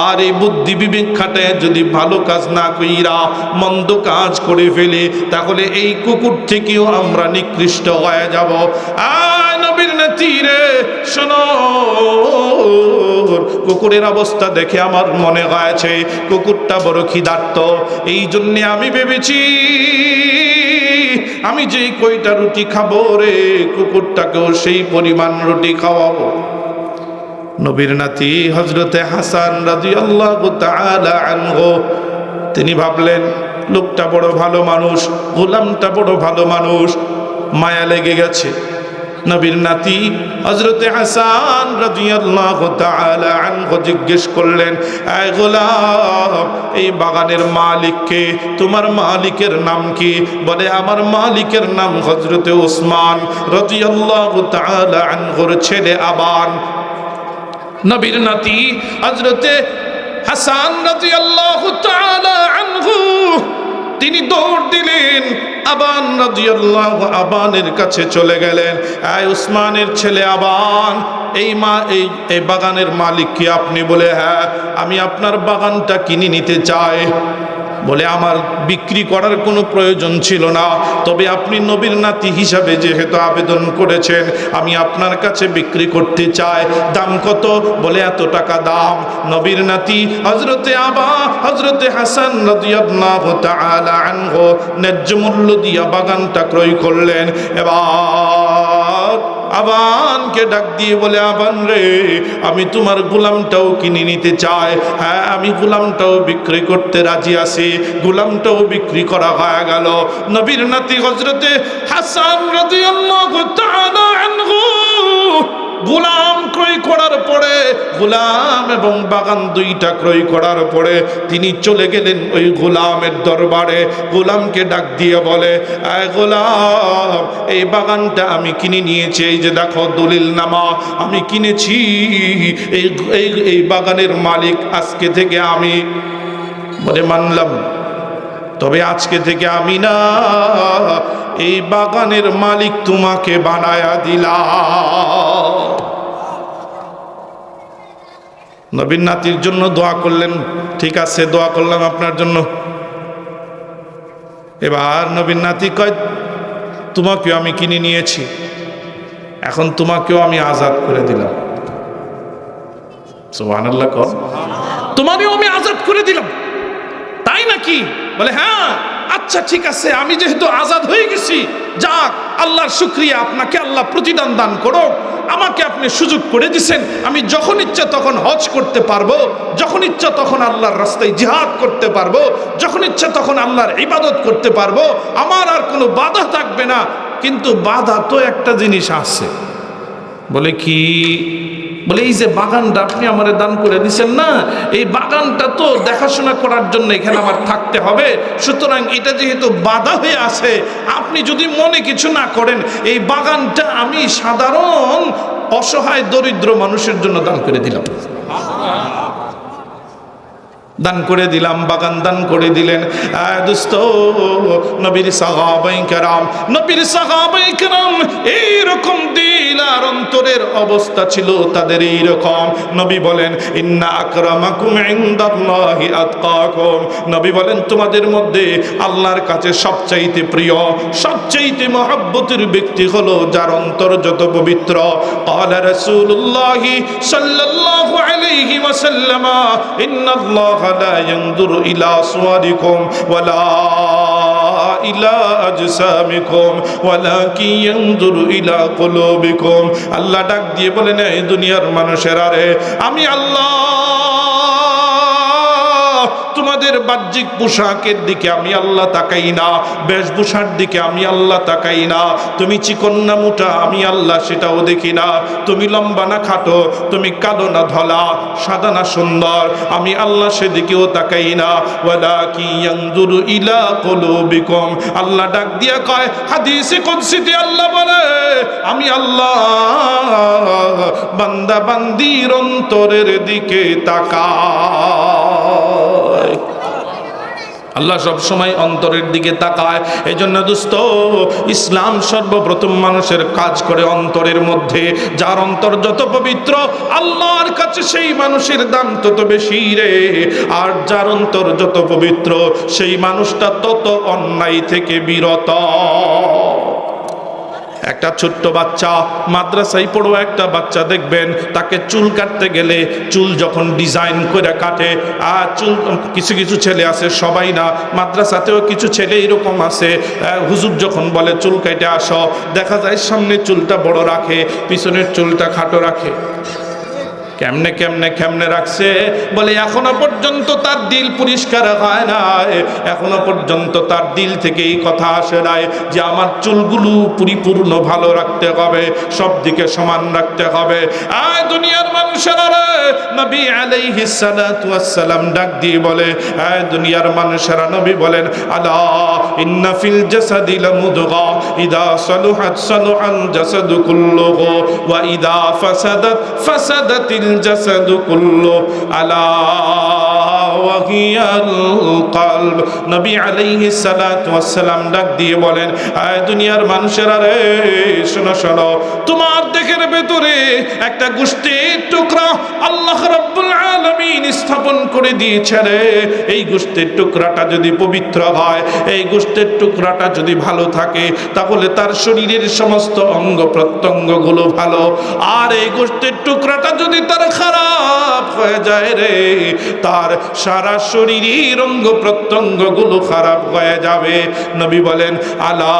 আর এই বুদ্ধি বিবেক খাটায় যদি ভালো কাজ না কইরা মন্দ কাজ করে ফেলে, তাহলে এই কুকুর থেকেও আমরা নিকৃষ্ট হয়ে যাব। নবীর নাতি রে, শোনো, কুকুরের অবস্থা দেখে আমার মনে হয়েছে কুকুরটা বড় ক্ষিধার্ত, এই জন্যে আমি ভেবেছি আমি যে কয়টা রুটি খাবো রে, কুকুরটাকেও সেই পরিমাণ রুটি খাওয়াবো। নবীর নাতি হযরতে হাসান রাদিয়াল্লাহু তাআলা আনহু তিনি ভাবলেন, লোকটা বড় ভালো মানুষ, গোলামটা বড় ভালো মানুষ, মায়া লেগে গেছে। নবীর নাতি হযরতে হাসান রাদিয়াল্লাহু তাআলা আনহু জিজ্ঞেস করলেন, এই গোলাম, এই বাগানের মালিক কে? তোমার মালিকের নাম কি? বলে, আমার মালিকের নাম হযরতে ওসমান রাদিয়াল্লাহু তাআলা আনহুর ছেলে আবান। নবীর নাতি হযরতে হাসান রাদিয়াল্লাহু তাআলা আনহু তিনি দৌড় দিলেন, আবান রাদিয়াল্লাহু আবানের কাছে চলে গেলেন। এই উসমানের ছেলে আবান, এই বাগানের মালিক কি আপনি? বলে, হ্যাঁ, আমি আপনার বাগানটা কিনে নিতে চাই। বলে, আমার বিক্রি করার কোনো প্রয়োজন ছিল না, তবে আপনি নবীর নাতি হিসাবে যেহেতু আবেদন করেছেন, আমি আপনার কাছে বিক্রি করতে চাই। দাম কত? বলে, এত টাকা দাম। নবীর নাতি হযরতে হাসান রাদিয়াল্লাহু তাআলা আনহু ন্যায্য মূল্য দিয়া বাগানটা ক্রয় করলেন। এবার আবানকে ডাক দিয়ে বলে, আবান রে, আমি তোমার গোলামটাও কিনে নিতে চাই। হ্যাঁ, আমি গোলামটাও বিক্রি করতে রাজি আছি। গোলামটাও বিক্রি করা হয়ে গেল। নবীর নাতি হযরতে হাসান রাদিয়াল্লাহু তাআলা আনহু গোলাম ক্রয় করার পরে, গোলাম এবং বাগান দুইটা ক্রয় করার পরে তিনি চলে গেলেন ওই গোলামের দরবারে। গোলামকে ডাক দিয়ে বলে, এই গোলাম, এই বাগানটা আমি কিনে নিয়েছি, এই যে দেখো দলিল নামা আমি কিনেছি, এই বাগানের মালিক আজকে থেকে আমি। বলে, মানলাম, তবে আজকে থেকে আমি না, এই বাগানের মালিক তোমাকে বানায়া দিলাম। নবীর নাতির জন্য দোয়া করলেন, ঠিক আছে, দোয়া করলাম আপনার জন্য। এবার নবীর নাতি কয়, তোমাকেও আমি কিনে নিয়েছি, এখন তোমাকেও আমি আজাদ করে দিলাম। সুবহানাল্লাহ, কর, তোমারও আমি আজাদ করে দিলাম। তাই নাকি? বলে, হ্যাঁ, আচ্ছা ঠিক আছে, আমি যেহেতু আজাদ হয়ে গেছি, যাক, আল্লাহর শুকরিয়া, আপনাকে আল্লাহ প্রতিদান দান করো। আমাকে আপনি সুযোগ করে দিয়েছেন, আমি যখন ইচ্ছা তখন হজ করতে পারবো, যখন ইচ্ছা তখন আল্লাহর রাস্তায় জিহাদ করতে পারবো, যখন ইচ্ছা তখন আল্লাহর ইবাদত করতে পারবো, আমার আর কোনো বাধা থাকবে না। কিন্তু বাধা তো একটা জিনিস আছে। বলে, কি? বলে, এই যে বাগানটা আপনি আমারে দান করে দিচ্ছেন না, এই বাগানটা তো দেখাশোনা করার জন্য এখানে আমার থাকতে হবে। সুতরাং এটা যেহেতু বাধা হয়ে আছে, আপনি যদি মনে কিছু না করেন, এই বাগানটা আমি সাধারণ অসহায় দরিদ্র মানুষের জন্য দান করে দিলাম। দান করে দিলাম, বাগান দান করে দিলেন। দোস্ত, নবীর সাহাবায়ে কেরাম এইরকম দিল আর অন্তরের অবস্থা ছিল তাদের এইরকম। নবী বলেন, ইন্না আকরামাকুম ইনদাল্লাহি আতকাকুম। নবী বলেন, তোমাদের মধ্যে আল্লাহর কাছে সবচাইতে প্রিয়, সবচাইতে মহব্বতের ব্যক্তি হলো যার অন্তর যত পবিত্র। ক্বালা রাসূলুল্লাহি সাল্লাল্লাহু আলাইহি ওয়াসাল্লাম, ইন্নাল্লাহ لا ينظر إلى صوركم ولا ইলা আজসামিকুম ওয়ালাকিন ইয়ানজুরু ইলা কুলুবিকুম। আল্লাহ ডাক দিয়ে বলেন, এই দুনিয়ার মানুষেরা রে, আমি আল্লাহ তোমাদের বাহ্যিক পোশাকের দিকে আমি আল্লাহ তাকাই না, বেশভূষার দিকে আমি আল্লাহ তাকাই না। তুমি চিকন না মোটা আমি আল্লাহ সেটাও দেখি না। তুমি লম্বা না খাটো, তুমি কালো না ধলা, সাদা না সুন্দর, আমি আল্লাহ সেদিকেও তাকাই না। ওয়ালাকিন ইয়ানজুরু ইলা কুলুবিকুম। আল্লাহ ডাক দিয়া কয়, হাদিসে কুদসিতে আল্লাহ বলে, আমি আল্লাহ বান্দা বান্দির অন্তরের দিকে তাকাই। আল্লাহ সব সময় অন্তরের দিকে তাকায়। এই জন্য দোস্ত, ইসলাম সর্বপ্রথম মানুষের কাজ করে অন্তরের মধ্যে। যার অন্তর যত পবিত্র আল্লাহর কাছে সেই মানুষের দাম তত বেশি রে। আর যার অন্তর যত পবিত্র সেই মানুষটা তত অন্যায় থেকে বিরত। একটা ছোট্ট বাচ্চা, মাদ্রাসায় পড়ুয়া একটা বাচ্চা দেখবেন, তাকে চুল কাটতে গেলে চুল যখন ডিজাইন করে কাটে, আর চুল কিছু কিছু ছেলে আছে, সবাই না, মাদ্রাসাতেও কিছু ছেলে এরকম আছে, হুজুর যখন বলে চুল কেটে আসো, দেখা যায় সামনে চুলটা বড় রাখে, পিছনের চুলটা খাটো রাখে। কেমনে কেমনে কেমনে রাখছে, বলে এখনো পর্যন্ত তার দিল পরিষ্কার হয় নাই, এখনো পর্যন্ত তার দিল থেকে এই কথা আসে নাই যে আমার চুলগুলো পরিপূর্ণ ভালো রাখতে হবে, সব দিকে সমান রাখতে হবে। আয় দুনিয়ার মানুষেরা রে, নবী আলাইহিস সালাতু ওয়াস সালাম ডাক দিয়ে বলে, আয় দুনিয়ার মানুষেরা, নবী বলেন, আলা ইন্না ফিল জাসাদি লামুদগা ইদা সালুহাত সালুহাল জাসাদু কুল্লুহু ওয়া ইদা ফাসাদাত ফাসাদাতিল জাসাদু কুল্লু আলা ওয়া হিয়াল কলব। নবী আলাইহিস সালাতু ওয়াস সালাম ডাক দিয়ে বলেন, আয় দুনিয়ার মানুষেরা রে, শোনো শোনো, তোমার দেহের ভেতরে একটা গোশতের টুকরা আল্লাহ রাব্বুল আলামিন স্থাপন করে দিয়েছে রে। এই গোশতের টুকরাটা যদি পবিত্র হয়, এই গোশতের টুকরাটা যদি ভালো থাকে, তাহলে তার শরীরের সমস্ত অঙ্গ প্রত্যঙ্গগুলো ভালো। আর এই গোশতের টুকরাটা যদি তার খারাপ হয়ে যায় রে, তার সারা শরীরের অঙ্গ প্রত্যঙ্গগুলো খারাপ হয়ে যাবে। নবী বলেন, আলা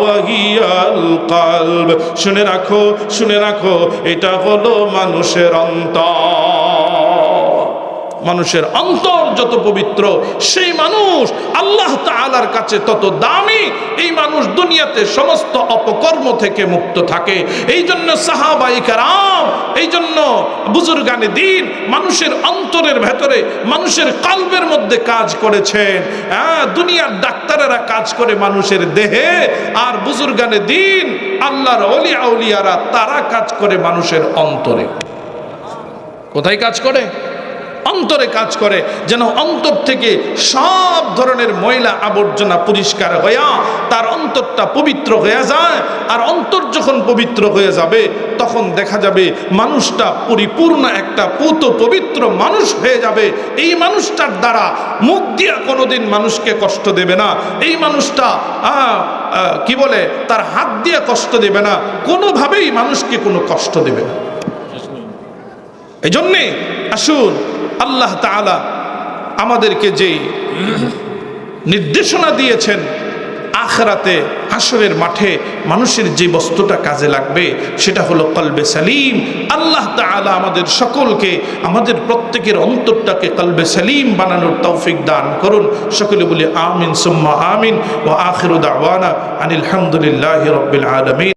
ওয়া হিয়াল কলব। শুনে রাখো, শুনে রাখো, এটা হলো মানুষের অন্তর। মানুষের অন্তর যত পবিত্র সেই মানুষ আল্লাহ তাআলার কাছে তত দামি। এই মানুষ দুনিয়াতে সমস্ত অপকর্ম থেকে মুক্ত থাকে। এই জন্য সাহাবায়ে কেরাম, এই জন্য বুজুর্গানে দ্বীন মানুষের অন্তরের ভেতরে, মানুষের কলবের মধ্যে কাজ করেছেন। দুনিয়ার ডাক্তারেরা কাজ করে মানুষের দেহে, আর বুজুর্গানে দ্বীন আল্লাহর ওলি আউলিয়ারা তারা কাজ করে মানুষের অন্তরে। কোথায় কাজ করে? অন্তরে কাজ করে, যেন অন্তর থেকে সব ধরনের ময়লা আবর্জনা পরিষ্কার হইয়া তার অন্তরটা পবিত্র হয়ে যায়। আর অন্তর যখন পবিত্র হয়ে যাবে, তখন দেখা যাবে মানুষটা পরিপূর্ণ একটা পুত পবিত্র মানুষ হয়ে যাবে। এই মানুষটার দ্বারা মুখ দিয়া কোনোদিন মানুষকে কষ্ট দেবে না। এই মানুষটা কি বলে, তার হাত দিয়ে কষ্ট দেবে না, কোনোভাবেই মানুষকে কোনো কষ্ট দেবে না। এই জন্যে আসুন, আল্লাহ তাআলা আমাদেরকে যে নির্দেশনা দিয়েছেন, আখিরাতে হাশরের মাঠে মানুষের যে বস্তুটা কাজে লাগবে সেটা হলো কলবে সালিম। আল্লাহ তাআলা আমাদের সকলকে, আমাদের প্রত্যেকের অন্তরটাকে কলবে সালিম বানানোর তৌফিক দান করুন। সকলে বলি আমিন সুম্মা আমিন। ওয়া আখিরু দাওয়ানা আনিল হামদুলিল্লাহি রাব্বিল আলামিন।